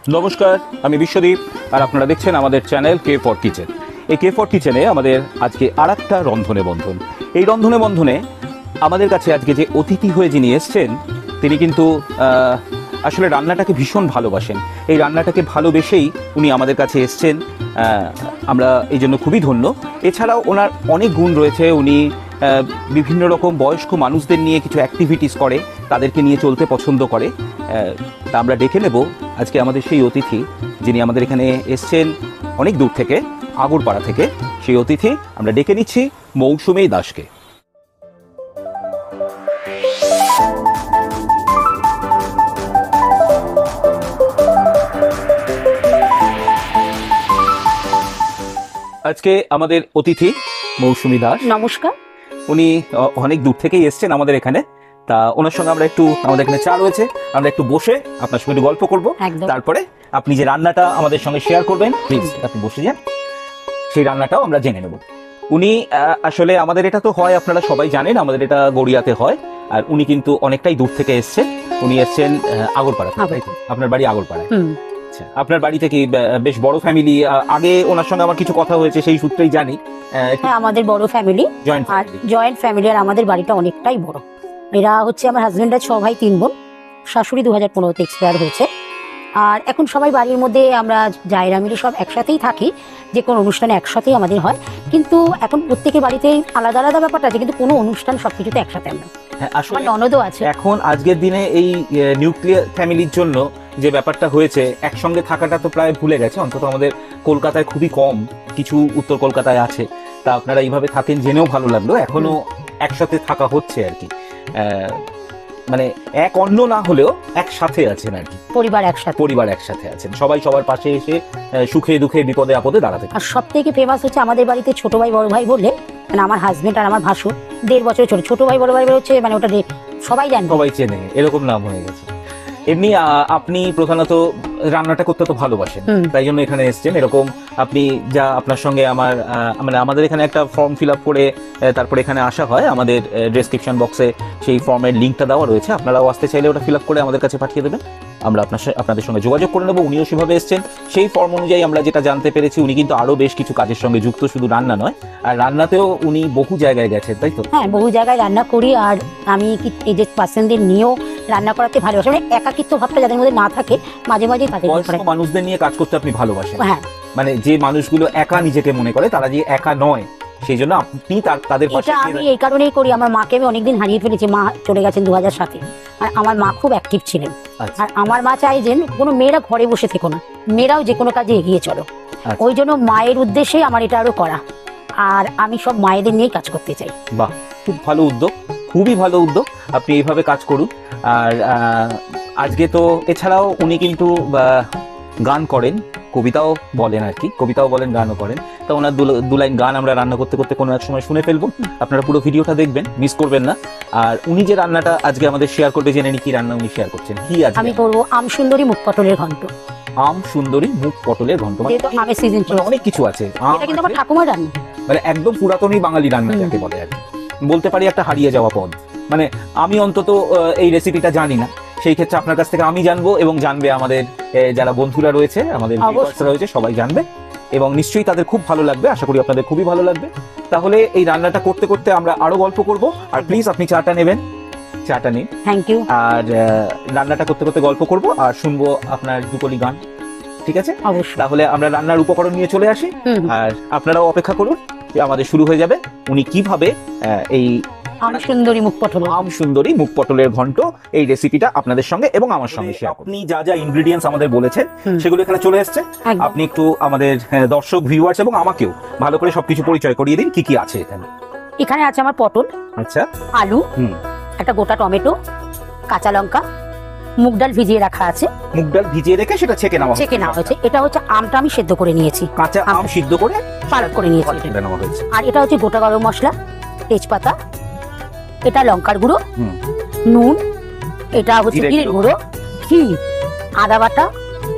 নমস্কার, আমি বিশ্বদীপ আর আপনারা দেখছেন আমাদের চ্যানেল কে ফর কিচেন। এই কে ফর কিচেনে আমাদের আজকে আরেকটা রন্ধনে বন্ধন। এই রন্ধনে বন্ধনে আমাদের কাছে আজকে যে অতিথি হয়ে যিনি এসছেন তিনি কিন্তু আসলে রান্নাটাকে ভীষণ ভালোবাসেন। এই রান্নাটাকে ভালোবেসেই উনি আমাদের কাছে এসছেন, আমরা এই জন্য খুবই ধন্য। এছাড়াও ওনার অনেক গুণ রয়েছে। উনি বিভিন্ন রকম বয়স্ক মানুষদের নিয়ে কিছু অ্যাক্টিভিটিস করে, তাদেরকে নিয়ে চলতে পছন্দ করে। তা আমরা ডেকে নেব আজকে আমাদের সেই অতিথি যিনি আমাদের এখানে এসছেন অনেক দূর থেকে, আগরপাড়া থেকে। সেই অতিথি আমরা ডেকে নিচ্ছি মৌসুমী দাসকে। আজকে আমাদের অতিথি মৌসুমী দাস। নমস্কার। উনি অনেক দূর থেকেই এসছেন আমাদের এখানে। তা ওনার সঙ্গে আমরা একটু, আমাদের এখানে চা রয়েছে, আমরা একটু বসে আপনার সঙ্গে একটু গল্প করব। তারপরে আপনি যে রান্নাটা আমাদের সঙ্গে শেয়ার করবেন, প্লিজ আপনি বসে যান, সেই রান্নাটাও আমরা জেনে নেব। উনি আসলে আমাদের এটা তো হয়, আপনারা সবাই জানেন আমাদের এটা গড়িয়াতে হয়, আর উনি কিন্তু অনেকটাই দূর থেকে এসছেন। উনি এসছেন আগরপাড়া। আপনার বাড়ি আগরপাড়ায়? আপনার বাড়িতে কি বেশ বড় ফ্যামিলি? আগে ওনার সঙ্গে আমার কিছু কথা হয়েছে, সেই সূত্রেই জানি। হ্যাঁ, আমাদের বড় ফ্যামিলি, জয়েন্ট ফ্যামিলি। আর আমাদের বাড়িটা অনেকটাই বড়। এরা হচ্ছে আমার হাজবেন্ডের 6 ভাই 3 বোন। শাশুড়ি 2015-তে এক্সপায়ার হয়েছে। আর এখন সবাই বাড়ির মধ্যে আমরা জায়রা মিলে সব একসাথেই থাকি, যে কোনো অনুষ্ঠানে একসাথেই আমাদের হয়। কিন্তু এখন প্রত্যেকের বাড়িতেই আলাদা আলাদা ব্যাপারটা আছে, কিন্তু কোনো অনুষ্ঠান সবকিছুতে একসাথে আমরা। আসলে ননদও আছে। এখন আজকের দিনে এই নিউক্লিয়ার ফ্যামিলির জন্য যে ব্যাপারটা হয়েছে, একসঙ্গে থাকাটা তো প্রায় ভুলে গেছে। অন্তত আমাদের কলকাতায় খুবই কম, কিছু উত্তর কলকাতায় আছে। তা আপনারা এইভাবে থাকেন জেনেও ভালো লাগলো। এখনো একসাথে থাকা হচ্ছে আর কি, মানে এক অন্য না হলেও একসাথে আছেন আর কি, পরিবার একসাথে আছেন, সবাই সবার পাশে এসে সুখে দুঃখে বিপদে আপদে দাঁড়াতে। আর সব থেকে ফেমাস হচ্ছে আমাদের বাড়িতে ছোট ভাই বড় ভাই বললে, মানে আমার হাজবেন্ড আর আমার ভাসুর 1.5 বছরের ছোট। ছোট ভাই বড় ভাই হচ্ছে মানে ওটা সবাই জানে, সবাই চেনে, এরকম নাম হয়ে গেছে। এমনি আপনি প্রধানত রান্নাটা করতে তো ভালোবাসেন, তাই জন্য এখানে এসছেন। এরকম আপনি যা আপনার সঙ্গে আমার মানে আমাদের এখানে একটা ফর্ম ফিল আপ করে তারপরে এখানে আসা হয়। আমাদের ডেসক্রিপশন বক্সে সেই ফর্মের লিঙ্কটা দেওয়া রয়েছে, আপনারাও আসতে চাইলে ওটা ফিল আপ করে আমাদের কাছে পাঠিয়ে দেবেন, আমরা আপনাদের সঙ্গে যোগাযোগ করে নেবো। উনিও সেভাবে এসছেন। সেই ফর্ম অনুযায়ী আমরা যেটা জানতে পেরেছি, উনি কিন্তু আরো বেশ কিছু কাজের সঙ্গে যুক্ত, শুধু রান্না নয়। আর রান্নাতেও উনি বহু জায়গায় গেছেন, তাই তো? হ্যাঁ, বহু জায়গায় রান্না করি। আর আমি এই যে পার্সনদের নিয়েও রান্না করাতে ভালোবাসি, মানে একাকিত্ব ভাবটা যাদের মধ্যে না থাকে, মাঝে মাঝে তাদের মানুষদের নিয়ে কাজ করতে আপনি ভালোবাসেন। হ্যাঁ, মানে যে মানুষগুলো একা নিজেকে মনে করে, তারা যে একা নয়, সেই জন্য আপনি তাদের পাশে। আমি এই কারণেই করি, আমার মাকে আমি অনেকদিন হারিয়ে ফেলেছি। মা চলে গেছেন 2007-এ। আর আমার মা খুব অ্যাক্টিভ ছিলেন। আর আমার মা চাই যে কোনো মেয়েরা ঘরে বসে থেকো না, মেয়েরাও যে কোনো কাজে এগিয়ে চলো। ওই জন্য মায়ের উদ্দেশ্যে আমার এটা আরো করা। আর আমি সব মায়েদের নিয়েই কাজ করতে চাই। বাহ, খুব ভালো উদ্যোগ, খুবই ভালো উদ্যোগ। আপনি এইভাবে কাজ করুন। আর আজকে তো এছাড়াও উনি কিন্তু গান করেন, কবিতাও বলেন আর কি, কবিতাও বলেন, গানও করেন। তো ওনার 2 লাইন গান আমরা রান্না করতে করতে কোনো এক সময় শুনে ফেলবো। আপনারা পুরো ভিডিওটা দেখবেন, মিস করবেন না। আর উনি যে রান্নাটা আজকে আমাদের শেয়ার করবে, জেনে নি কি রান্না উনি শেয়ার করছেন। কি আজকে আমি করবো আম সুন্দরী মুখ পটলের ঘন্ট। আম সুন্দরী মুখ পটলের ঘন্ট, আমের সিজন চলছে, অনেক কিছু আছে। এটা কিন্তু আমার ঠাকুমার রান্না, মানে একদম পুরাতনই বাঙালি রান্না যাকে বলে আর কি, বলতে পারি একটা হারিয়ে যাওয়া পদ। মানে আমি অন্তত এই রেসিপিটা জানি না, সেই ক্ষেত্রে আপনার কাছ থেকে আমি জানবো এবং জানবে আমাদের যারা বন্ধুরা রয়েছে, আমাদের ভিউয়ার্সরা রয়েছে, সবাই জানবে এবং নিশ্চয়ই তাদের খুব ভালো লাগবে। আশা করি আপনাদের খুবই ভালো লাগবে। তাহলে এই রান্নাটা করতে করতে আমরা আরো গল্প করব। আর প্লিজ আপনি চাটা নেবেন, চাটা নিন। Thank you. আর রান্নাটা করতে করতে গল্প করব আর শুনবো আপনার 2 কলি গান, ঠিক আছে? অবশ্যই। তাহলে আমরা রান্নার উপকরণ নিয়ে চলে আসি, আর আপনারাও অপেক্ষা করুন যে আমাদের শুরু হয়ে যাবে। উনি কিভাবে এই আম সুন্দরী মুখ পটলের ঘন্ট, এই রেসিপিটা আপনাদের সঙ্গে এবং আমার সঙ্গে শেয়ার করুন। আপনি যা যা ইনগ্রেডিয়েন্টস আমাদের বলেছেন সেগুলো এখানে চলে এসেছে। আপনি একটু আমাদের দর্শক ভিউয়ার্স এবং আমাকেও ভালো করে সবকিছু পরিচয় করিয়ে দিন, কি কি আছে এখানে। এখানে আছে আমার পটল, আচ্ছা, আলু, একটা গোটা টমেটো, কাঁচা লঙ্কা, মুগ ডাল ভিজিয়ে রাখা আছে। মুগ ডাল ভিজিয়ে রেখে সেটা ছেঁকে নেওয়া হয়েছে। এটা হচ্ছে আমটা আমি সেদ্ধ করে নিয়েছি, কাঁচা আম সিদ্ধ করে পালক করে নিয়েছি। আর এটা হচ্ছে গোটা গরম মশলা, তেজপাতা, এটা লঙ্কার গুঁড়ো, নুন, এটা হচ্ছে জিরের গুঁড়ো, ঘি, আদা বাটা,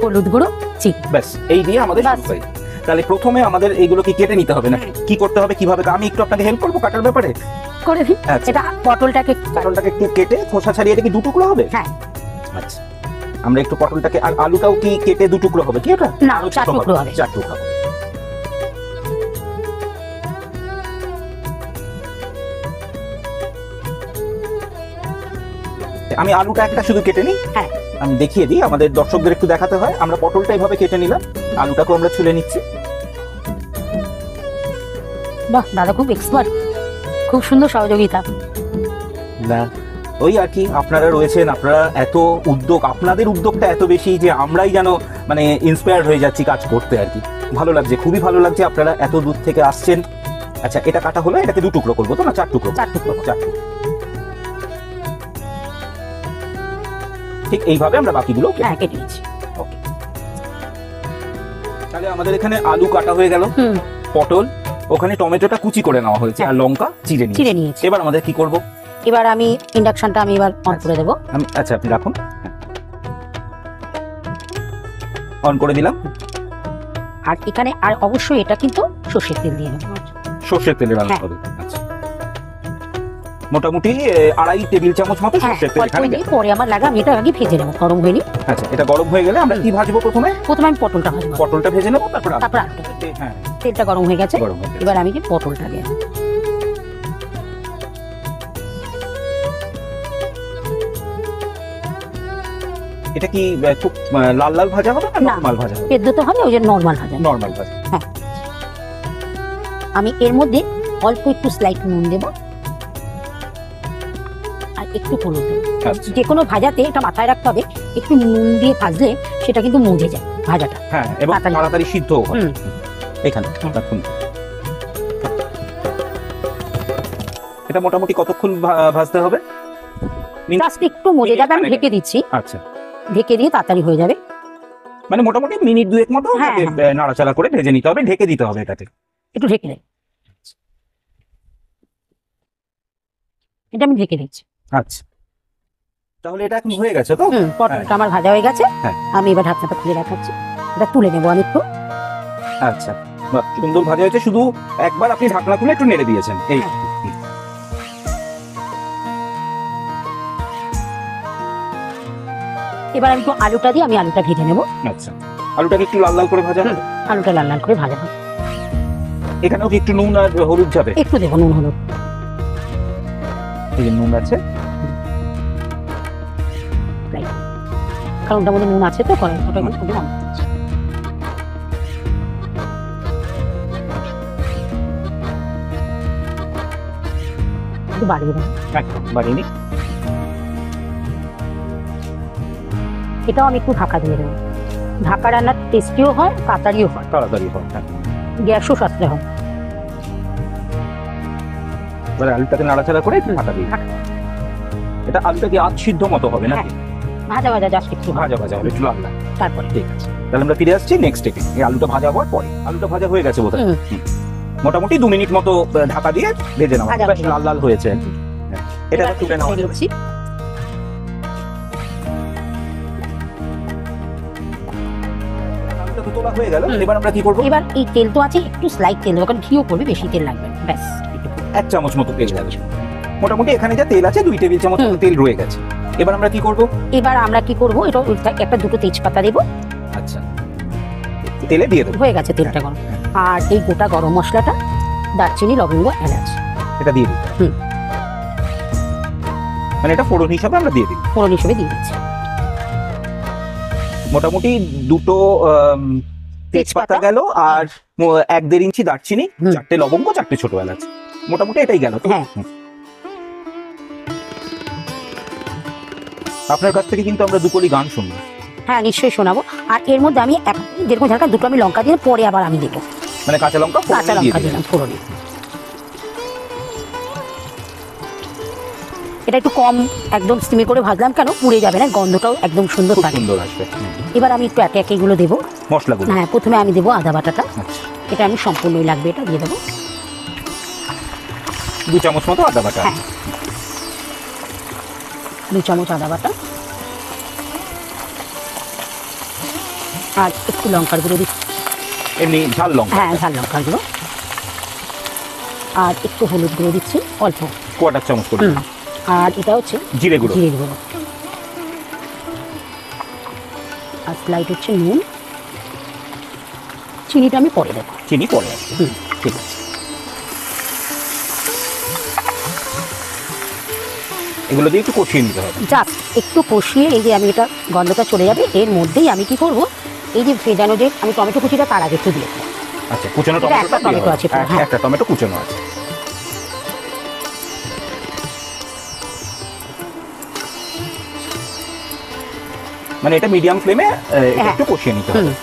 হলুদ গুঁড়ো, চিনি। ব্যাস এই দিয়ে আমাদের শুরু হয়। তাহলে প্রথমে আমাদের এইগুলোকে কেটে নিতে হবে না? কি করতে হবে, কিভাবে? আমি একটু আপনাকে হেল্প করবো কাটার ব্যাপারে। করে এটা পটলটাকে একটু কেটে খোসা ছাড়িয়ে, এটা কি 2 টুকরো হবে? হ্যাঁ। আচ্ছা, আমরা একটু পটলটাকে, আর আলুটাও কি কেটে 2 টুকরো হবে কি ওটা? না, 4 টুকরো হবে। 4 টুকরো হবে। আমি আলুটা একটা শুধু কেটে নিই। হ্যাঁ, আমি দেখিয়ে দিই, আমাদের দর্শকদের একটু দেখাতে হয়। আমরা পটলটা এইভাবে কেটে নিলাম, আলুটাকেও আমরা ছুলে নিচ্ছি। বাহ, দাদা খুব এক্সপার্ট, খুব সুন্দর সহযোগিতা। না, ওই আর কি, আপনারা রয়েছেন, আপনারা এত উদ্যোগ, আপনাদের উদ্যোগটা এত বেশি যে আমরাই যেন মানে ইন্সপায়ার্ড হয়ে যাচ্ছি কাজ করতে আর কি। ভালো লাগছে, খুবই ভালো লাগছে, আপনারা এত দূর থেকে আসছেন। আচ্ছা, এটা কাটা হলো, এটাকে 2 টুকরো করবো তো, না 4 টুকরো? 4 টুকরো। 4 টুকরো। ঠিক এইভাবে আমরা বাকিগুলো হ্যাঁ, কেটে নিচ্ছি। ওকে, তাহলে আমাদের এখানে আলু কাটা হয়ে গেল, পটল, ওখানে টমেটোটা কুচি করে নেওয়া হয়েছে, আর লঙ্কা চিড়ে নিয়েছি। এবার আমাদের কি করব? এবার আমি ইন্ডাকশনটা আমি এবার অন করে দেবো। আচ্ছা, আপনি রাখুন, অন করে দিলাম। আর এখানে আর অবশ্যই এটা কিন্তু সর্ষের তেল দিয়ে নেবো। সর্ষের তেলে রান্না হবে। আচ্ছা, মোটামুটি 2.5 টেবিল চামচ মতো সর্ষের তেল এখানে দেব। পরে আমার লাগে আমি এটা আগে ভেজে নেবো, গরম হয়নি। আচ্ছা, এটা গরম হয়ে গেলে আমরা কি ভাজবো? প্রথমে আমি পটলটা ভাজবো। পটলটা ভেজে নেবো, তারপর আলুটা। হ্যাঁ, তেলটা গরম হয়ে গেছে, গরম হয়ে গেছে। এবার আমি যে পটলটা দিয়ে দেবো। এটা কি খুব লাল লাল ভাজা হবে না নরমাল ভাজা হবে? পেদ্ধ তো হবে, ওই যে নরমাল ভাজা। নরমাল ভাজা। হ্যাঁ, আমি এর মধ্যে অল্প একটু স্লাইট নুন দেবো আর একটু হলুদ দেবো। যে কোনো ভাজাতে এটা মাথায় রাখতে হবে, একটু নুন দিয়ে ভাজলে সেটা কিন্তু মজে যায় ভাজাটা। হ্যাঁ, এবং তাড়াতাড়ি সিদ্ধ হয়। এখানে রাখুন। এটা মোটামুটি কতক্ষণ ভাজতে হবে? জাস্ট একটু মজে যাবে, আমি ঢেকে দিচ্ছি। আচ্ছা, ঢেকে দিয়ে তাড়াতাড়ি হয়ে যাবে। মানে মোটামুটি মিনিট 2 মতো হ্যাঁ, নাড়াচাড়া করে ভেজে নিতে হবে, ঢেকে দিতে হবে এটাতে। একটু ঢেকে দেয়, এটা আমি ঢেকে দিচ্ছি। আচ্ছা, তাহলে এটা এখন হয়ে গেছে তো? পটলটা আমার ভাজা হয়ে গেছে। আমি এবার ঢাকনাটা খুলে রাখাচ্ছি, এটা তুলে নেবো আমি একটু। আচ্ছা, বাহ, সুন্দর ভাজা হয়েছে, শুধু একবার আপনি ঢাকনা খুলে একটু নেড়ে দিয়েছেন। এই এবার আমি একটু আলুটা দিয়ে আমি আলুটা ভেজে নেবো। আচ্ছা, আলুটাকে একটু লাল লাল করে ভাজা হবে। আলুটা লাল লাল করে ভাজা হবে। এখানেও কি একটু নুন আর হলুদ যাবে? একটু দেবো নুন হলুদ। এই যে নুন আছে, কারণ ওটার মধ্যে নুন আছে তো, করে ওটা একটু দিলাম। একটু বাড়িয়ে দেবো, বাড়িয়ে নিই। এটাও আমি একটু ঢাকা দিয়ে দেবো। ঢাকা রান্নার টেস্টিও হয়, তাড়াতাড়িও হয়, তাড়াতাড়ি হয়। গ্যাসও সাথে হয়। এবার আলুটাকে নাড়াচাড়া করে একটু ঢাকা দিই। এটা আলুটা কি আধ সিদ্ধ মতো হবে না? ভাজা ভাজা, জাস্ট একটু ভাজা ভাজা হবে, একটু লাল লাল। তারপরে ঠিক আছে, তাহলে আমরা ফিরে আসছি নেক্সট স্টেপে। এই আলুটা ভাজা হওয়ার পরে, আলুটা ভাজা হয়ে গেছে বোধহয়, মোটামুটি 2 মিনিট মতো ঢাকা দিয়ে ভেজে নেওয়া, বেশ লাল লাল হয়েছে। এটা তুলে নেওয়া হচ্ছে। তোলা হয়ে গেল, এবার আমরা কি করব? এবার এই তেল তো আছে, একটু স্লাইড তেল দেবো, কারণ ঘিও করবে, বেশি তেল লাগবে। ব্যাস 1 চামচ মতো তেল যাবে। মোটামুটি এখানে যা তেল আছে 2 টেবিল চামচ তেল রয়ে গেছে। এবার আমরা কি করব? এবার আমরা কি করব, এটা একটা 2টো তেজপাতা দেবো। আচ্ছা, তেলে দিয়ে দেবো। হয়ে গেছে তেলটা গরম। আর এই গোটা গরম মশলাটা, দারচিনি, লবঙ্গ, এলাচ, এটা দিয়ে দিতে হবে। মানে এটা ফোড়ন হিসাবে আমরা দিয়ে দিই। ফোড়ন হিসেবে দিয়ে দিচ্ছি। মোটামুটি 2টো তেজপাতা গেল, আর 1-1.5 ইঞ্চি দারচিনি, 4টে লবঙ্গ, 4টে ছোট এলাচ। মোটামুটি এটাই গেল। হ্যাঁ, আপনার কাছ থেকে কিন্তু আমরা দুকলি গান শুনবো। হ্যাঁ, নিশ্চয়ই শোনাবো। আর এর মধ্যে আমি যেরকম ঝালকা 2টো আমি লঙ্কা দিয়ে পরে আবার আমি দেবো, মানে কাঁচা লঙ্কা দিলাম ফোড়নে। এটা একটু কম একদম স্টিমে করে ভাজলাম, কেন পুড়ে যাবে না, গন্ধটাও একদম সুন্দর আসবে। এবার আমি একটু একে একে এগুলো দেবো, মশলাগুলো। হ্যাঁ, প্রথমে আমি দেবো আদা বাটাটা। এটা আমি সম্পূর্ণই লাগবে, এটা দিয়ে দেবো 2 চামচ মতো আদা বাটা। 2 চামচ আদা বাটা। আর একটু লঙ্কার গুঁড়ো দিচ্ছি, এমনি ঝাল লঙ্কা। হ্যাঁ, ঝাল লঙ্কার গুঁড়ো। আর একটু হলুদ গুঁড়ো দিচ্ছি অল্প, 1/4 চামচ করে। আর এটা হচ্ছে জিরে গুঁড়ো। স্লাইড হচ্ছে নুন, চিনিটা আমি পরে দেবো। চিনি পরে আসবে, ঠিক আছে। এগুলো দিয়ে একটু কষিয়ে নিতে হবে। জাস্ট একটু কষিয়ে, এই যে আমি এটা গন্ধটা চলে যাবে, এর মধ্যেই আমি কি করব, এই যে ভেজানো যে আমি টমেটো কুচিটা তার আগে একটু দিয়ে দেবো। আচ্ছা, কুচানো এটা একটা টমেটো আছে, হ্যাঁ। একটা টমেটো কুচানো আছে। মানে এটা মিডিয়াম ফ্লেমে একটু কষিয়ে নিতে হবে।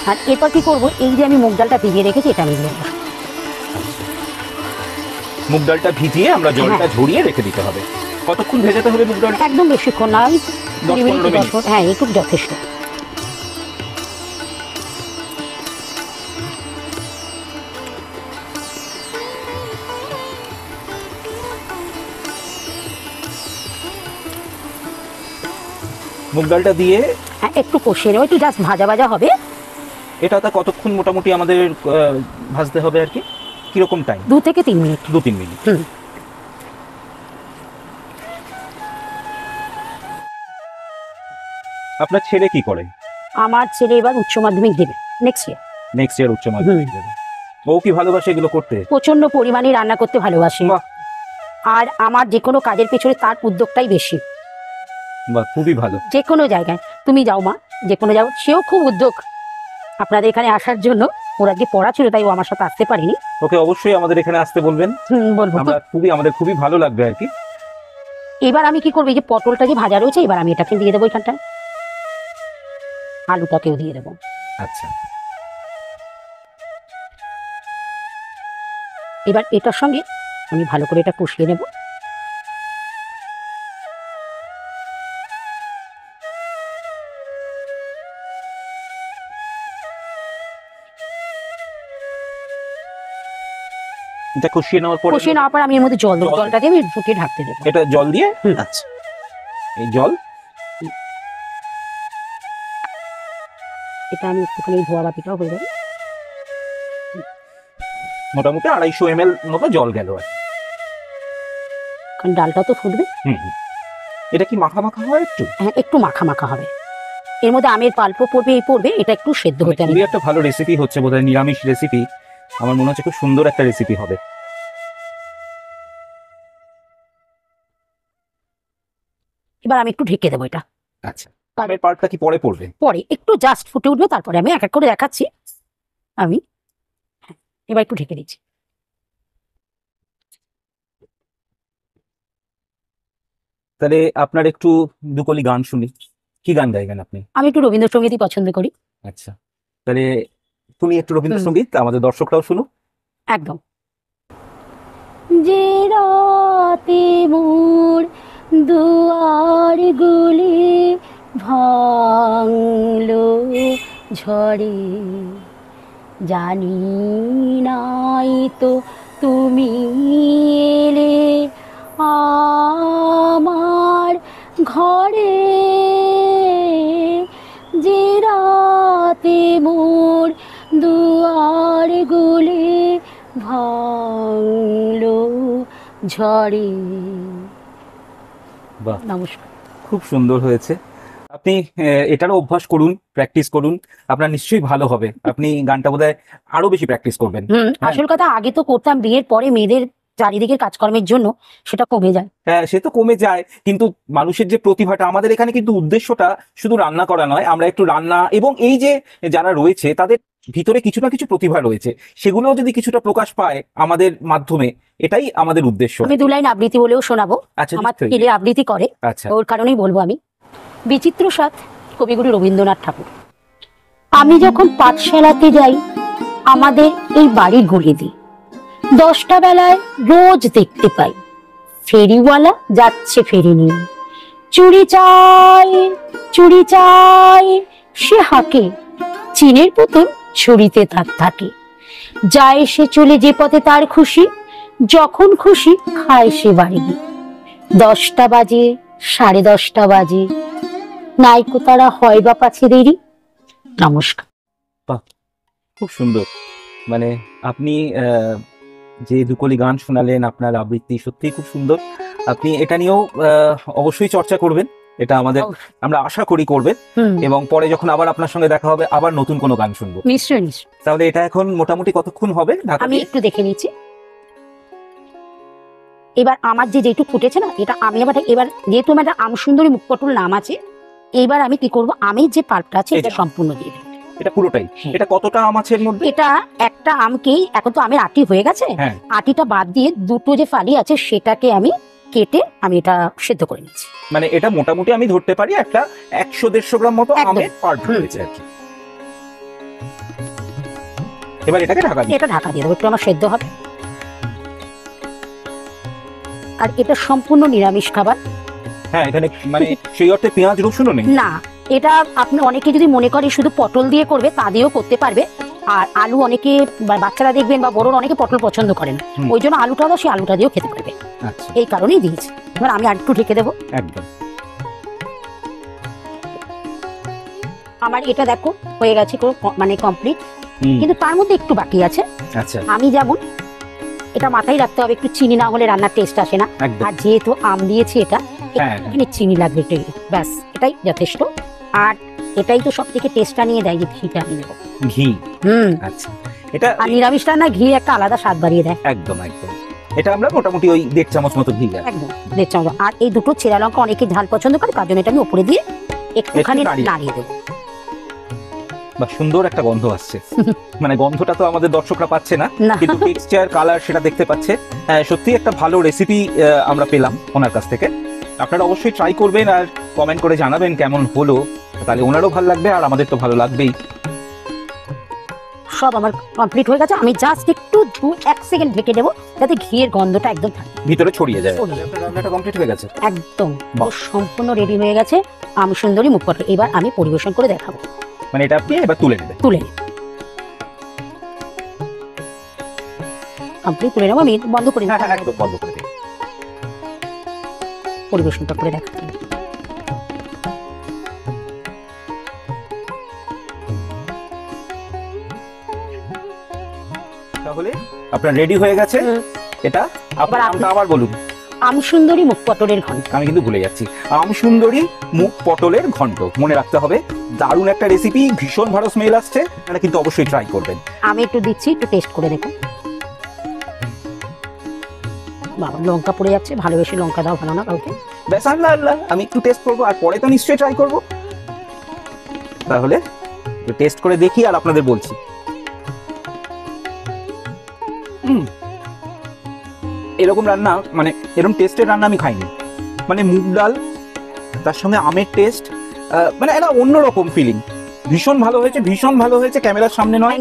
আর এরপর কি করব, এই যে আমি মুগ ডালটা ভিজিয়ে রেখেছি এটা আমি দিয়ে দেবো। মুগ ডালটা ভিজিয়ে আমরা জলটা ঝরিয়ে রেখে দিতে হবে। কতক্ষণ ভেজাতে হবে মুগ ডালটা? একদম বেশিক্ষণ না, 20 মিনিট 10 মিনিট, হ্যাঁ একটু যথেষ্ট। মুগ ডালটা দিয়ে হ্যাঁ একটু কষিয়ে নেবো, একটু জাস্ট ভাজা ভাজা হবে। এটা কতক্ষণ মোটামুটি আমাদের ভাজতে হবে আর কি, কিরকম টাইম? 2 থেকে 3 মিনিট। 2-3 মিনিট। আপনার ছেলে কি করে? আমার ছেলে এবার উচ্চ মাধ্যমিক দেবে নেক্সট ইয়ার উচ্চ মাধ্যমিক দেবে। ও কি ভালোবাসে এগুলো করতে? প্রচন্ড পরিমাণে রান্না করতে ভালোবাসে। বাহ, আর আমার যে কোনো কাজের পেছনে তার উদ্যোগটাই বেশি। বাহ, খুবই ভালো। যে কোনো জায়গায় তুমি যাও মা, যে কোনো যাও, সেও খুব উদ্যোগ আপনাদের এখানে আসার জন্য। ওর আজকে পড়া ছিল তাই ও আমার সাথে আসতে পারিনি। ওকে অবশ্যই আমাদের এখানে আসতে বলবেন। বলবো। আমাদের খুবই ভালো লাগবে আর কি। এবার আমি কি করবো, এই যে পটলটা যে ভাজা রয়েছে, এবার আমি এটাকে দিয়ে দেবো এখানটায়, আলুটাকেও দিয়ে দেবো। আচ্ছা, এবার এটার সঙ্গে আমি ভালো করে এটা কষিয়ে নেব। এটা কষিয়ে নেওয়ার পর আমি এর মধ্যে জল দেবো, জলটা দিয়ে আমি ঢুকিয়ে ঢাকতে দেবো। এটা জল দিয়ে, আচ্ছা, এই জল এটা আমি একটুখানি ধোয়া বাতিটাও হয়ে যাবে। মোটামুটি 250 ml মতো জল গেল আর কি। কারণ ডালটা তো ফুটবে। এটা কি মাখা মাখা হয় একটু? হ্যাঁ একটু মাখা মাখা হবে। এর মধ্যে আমের পাল্পও পড়বে, এই পড়বে, এটা একটু সেদ্ধ হতে হবে। খুবই একটা ভালো রেসিপি হচ্ছে বোধহয়, নিরামিষ রেসিপি। আমার মনে হচ্ছে খুব সুন্দর একটা রেসিপি হবে। এবার আমি একটু ঢেকে দেবো এটা। আচ্ছা, আমের পাল্পটা কি পরে পড়বে? পরে একটু জাস্ট ফুটে উঠবে, তারপরে আমি এক এক করে দেখাচ্ছি। আমি এবার একটু ঢেকে দিচ্ছি। তাহলে আপনার একটু দুকলি গান শুনি। কি গান গাইবেন আপনি? আমি একটু রবীন্দ্রসঙ্গীতই পছন্দ করি। আচ্ছা, তাহলে তুমি একটু রবীন্দ্রসঙ্গীত আমাদের দর্শকরাও শুনুক। একদম। যে রাতে মোর দুয়ার গুলি ভাঙলো ঝড়ে, জানি নাই তো তুমি এলে আমার ঘরে। যে রাতে মোর দুয়ার গুলি ভাঙলো ঝড়ে। বাহ, নমস্কার। খুব সুন্দর হয়েছে। আপনি এটারও অভ্যাস করুন, প্র্যাকটিস করুন, আপনার নিশ্চয়ই ভালো হবে। আপনি গানটা বোধহয় আরো বেশি প্র্যাকটিস করবেন। আসল কথা, আগে তো করতাম, বিয়ের পরে মেয়েদের চারিদিকের কাজকর্মের জন্য সেটা কমে যায়। হ্যাঁ, সে তো কমে যায়, কিন্তু মানুষের যে প্রতিভাটা, আমাদের এখানে কিন্তু উদ্দেশ্যটা শুধু রান্না করা নয়। আমরা একটু রান্না এবং এই যে যারা রয়েছে তাদের ভিতরে কিছু না কিছু প্রতিভা রয়েছে, সেগুলো যদি কিছুটা প্রকাশ পায় আমাদের মাধ্যমে, এটাই আমাদের উদ্দেশ্য। আমি 2 লাইন আবৃত্তি বলেও শোনাবো। আচ্ছা, আমার ছেলে আবৃত্তি করে, আচ্ছা, ওর কারণেই বলবো আমি। বিচিত্র স্বাদ, কবিগুরু রবীন্দ্রনাথ ঠাকুর। আমি যখন পাঠশালাতে যাই আমাদের এই বাড়ির গলিতে 10টা বেলায় রোজ দেখতে পাই ফেরিওয়ালা যাচ্ছে ফেরি নিয়ে। চুরি চাই, চুরি চাই সে হাঁকে, চিনের পুতুল ছুরিতে থাকে। যায় সে চলে যে পথে তার খুশি, যখন খুশি খায় সে বাড়ি। 10টা বাজে, 10:30 বাজে, নাইকো তারা হয় বা পাছে দেরি। নমস্কার। খুব সুন্দর। মানে আপনি যে দুকলি গান শোনালেন, আপনার আবৃত্তি সত্যিই খুব সুন্দর। আপনি এটা নিয়েও অবশ্যই চর্চা করবেন এটা আমাদের আমরা আশা করি করবে, এবং পরে যখন আবার আপনার সঙ্গে দেখা হবে আবার নতুন কোনো গান শুনবো। নিশ্চয়ই নিশ্চয়ই। তাহলে এটা এখন মোটামুটি কতক্ষণ হবে ঢাকা আমি দিয়ে? একটু দেখে নিচ্ছি। এবার আমার যেটুকু ফুটেছে না, এটা আমি এবার যেহেতু আমার একটা আমসুন্দরী মুখপটল নাম আছে, এইবার আমি কি করব, আমি যে পাল্পটা আছে এটা সম্পূর্ণ দিয়ে দেবো। এটা পুরোটাই? এটা কতটা আম আছে এর মধ্যে? এটা একটা আমকেই, এখন তো আমের আটি হয়ে গেছে, আটিটা বাদ দিয়ে দুটো যে ফালি আছে সেটাকে আমি কেটে আমি এটা সেদ্ধ করে নিচ্ছি। মানে এটা মোটামুটি আমি ধরতে পারি একটা 100-150 গ্রাম মতো আমের পাল্প হয়েছে আর কি। এবার এটাকে ঢাকা দিয়ে, এটা ঢাকা দিয়ে দেবো, একটু আমার সেদ্ধ হবে। আর এটা সম্পূর্ণ নিরামিষ খাবার। হ্যাঁ, এখানে মানে সেই অর্থে পেঁয়াজ রসুনও নেই না। এটা আপনি অনেকে যদি মনে করে শুধু পটল দিয়ে করবে তা দিয়েও করতে পারবে। আর আলু অনেকে বাচ্চারা দেখবেন বা বড়রা অনেকে পটল পছন্দ করেন, ওই জন্য আলুটা দাও, সেই আলুটা দিয়েও খেতে পারবে। এই কারণেই দিয়েছি। এবার আমি আর একটু ঢেকে দেবো। একদম। আমার এটা দেখো হয়ে গেছে মানে কমপ্লিট, কিন্তু তার মধ্যে একটু বাকি আছে। আচ্ছা, আমি যেমন এটা মাথায় রাখতে হবে, একটু চিনি না হলে রান্নার টেস্ট আসে না। আর যেহেতু আম দিয়েছি এটা এখানে চিনি লাগবে একটু, ব্যাস এটাই যথেষ্ট। আর এটাই তো সব থেকে টেস্টটা নিয়ে দেয়, যে ঘিটা আমি নেবো। ঘি? আচ্ছা। এটা আর নিরামিষ রান্না ঘি একটা আলাদা স্বাদ বাড়িয়ে দেয়। একদম একদম। এটা আমরা মোটামুটি ওই 1.5 চামচ মতো ঘি, একদম 1.5 চামচ। আর এই দুটো চেরা লঙ্কা অনেকে ঝাল পছন্দ করে, তার জন্য এটা আমি উপরে দিয়ে একটুখানি নাড়িয়ে দেবো। বা সুন্দর একটা গন্ধ আসছে। মানে গন্ধটা তো আমাদের দর্শকরা পাচ্ছে না, কিন্তু টেক্সচার, কালার সেটা দেখতে পাচ্ছে। সত্যি একটা ভালো রেসিপি আমরা পেলাম ওনার কাছ থেকে। আপনারা অবশ্যই ট্রাই করবেন আর কমেন্ট করে জানাবেন কেমন হলো, তাহলে ওনারও ভালো লাগবে আর আমাদের তো ভালো লাগবেই। সব আমার কমপ্লিট হয়ে গেছে। আমি জাস্ট একটু 1 সেকেন্ড ঢেকে দেবো, যাতে ঘিয়ের গন্ধটা একদম ভিতরে ছড়িয়ে যায়। রান্নাটা কমপ্লিট হয়ে গেছে, একদম সম্পূর্ণ রেডি হয়ে গেছে আমসুন্দরী মুখপটল। এবার আমি পরিবেশন করে দেখাবো। মানে এটা আপনি এবার তুলে নেবেন? তুলে কমপ্লিট তুলে নেবো। আমি বন্ধ করে দিই, একদম বন্ধ করে দিই। পরিবেশনটা করে দেখাবো। তাহলে আপনার রেডি হয়ে গেছে এটা। আপনার নামটা আবার বলুন। আমসুন্দরী মুখপটলের ঘন্ট। আমি কিন্তু ভুলে যাচ্ছি, আমসুন্দরী মুখ পটলের ঘন্ট। মনে রাখতে হবে, দারুণ একটা রেসিপি, ভীষণ ভালো স্মেল আসছে। এটা কিন্তু অবশ্যই ট্রাই করবেন। আমি একটু দিচ্ছি, একটু টেস্ট করে দেখুন। বাবা, লঙ্কা পড়ে যাচ্ছে, ভালোবেসে লঙ্কা দাও, ভালো না কাউকে। ব্যাস, আল্লাহ আল্লাহ, আমি একটু টেস্ট করবো আর পরে তো নিশ্চয়ই ট্রাই করবো। তাহলে টেস্ট করে দেখি আর আপনাদের বলছি। এরকম রান্না, মানে এরকম টেস্টের রান্না আমি খাইনি। মানে মুগ ডাল, তার সঙ্গে আমের টেস্ট, মানে একটা অন্যরকম ফিলিং। ভীষণ ভালো হয়েছে, ভীষণ ভালো হয়েছে। ক্যামেরার সামনে নয়,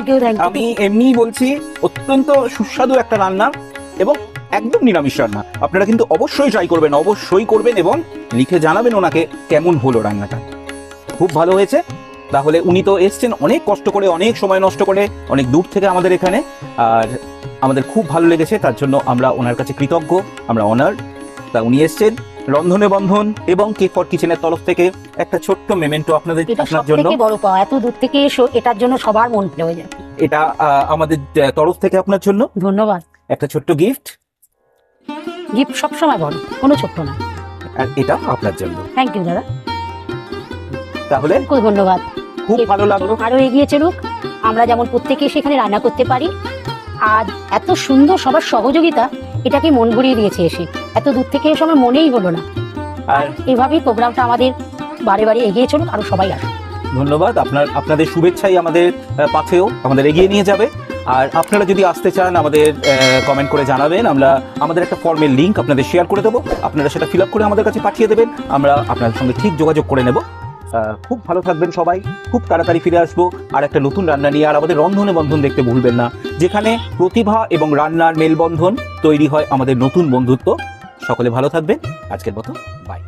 আমি এমনিই বলছি, অত্যন্ত সুস্বাদু একটা রান্না এবং একদম নিরামিষ রান্না। আপনারা কিন্তু অবশ্যই ট্রাই করবেন, অবশ্যই করবেন এবং লিখে জানাবেন ওনাকে কেমন হলো রান্নাটা। খুব ভালো হয়েছে। তাহলে উনি তো এসছেন অনেক কষ্ট করে, অনেক সময় নষ্ট করে, অনেক দূর থেকে আমাদের এখানে, আর আমাদের খুব ভালো লেগেছে। তার জন্য আমরা ওনার কাছে কৃতজ্ঞ, আমরা অনার। তা উনি এসছেন রন্ধনে বন্ধন এবং কেক ফর কিচেনের তরফ থেকে একটা ছোট্ট মেমেন্টো আপনাদের জন্য। বড় পাওয়া, এত দূর থেকে এসো, এটার জন্য সবার মন ভালো হয়ে যায়। এটা আমাদের তরফ থেকে আপনার জন্য ধন্যবাদ। একটা ছোট্ট গিফট। গিফট সবসময় বড়, কোনো ছোট্ট না। আর এটা আপনার জন্য। থ্যাংক ইউ দাদা। তাহলে খুব ধন্যবাদ, খুব ভালো লাগলো। আরো এগিয়ে চলুক, আমরা যেমন প্রত্যেকে সেখানে রান্না করতে পারি। আর এত সুন্দর সবার সহযোগিতা, এটাকে মন ভরিয়ে দিয়েছে এসে। এত দূর থেকে এসে আমার মনেই হলো না। আর এইভাবেই প্রোগ্রামটা আমাদের বারে বারে এগিয়ে চলুক, আরো সবাই আসুক। ধন্যবাদ। আপনাদের শুভেচ্ছাই আমাদের পাথেও আমাদের এগিয়ে নিয়ে যাবে। আর আপনারা যদি আসতে চান, আমাদের কমেন্ট করে জানাবেন। আমাদের একটা ফর্মের লিঙ্ক আপনাদের শেয়ার করে দেবো, আপনারা সেটা ফিল আপ করে আমাদের কাছে পাঠিয়ে দেবেন। আমরা আপনাদের সঙ্গে ঠিক যোগাযোগ করে নেব। খুব ভালো থাকবেন সবাই। খুব তাড়াতাড়ি ফিরে আসবো আর একটা নতুন রান্না নিয়ে। আর আমাদের রন্ধনে বন্ধন দেখতে ভুলবেন না, যেখানে প্রতিভা এবং রান্নার মেলবন্ধন তৈরি হয় আমাদের নতুন বন্ধুত্ব। সকলে ভালো থাকবেন। আজকের মতো বাই।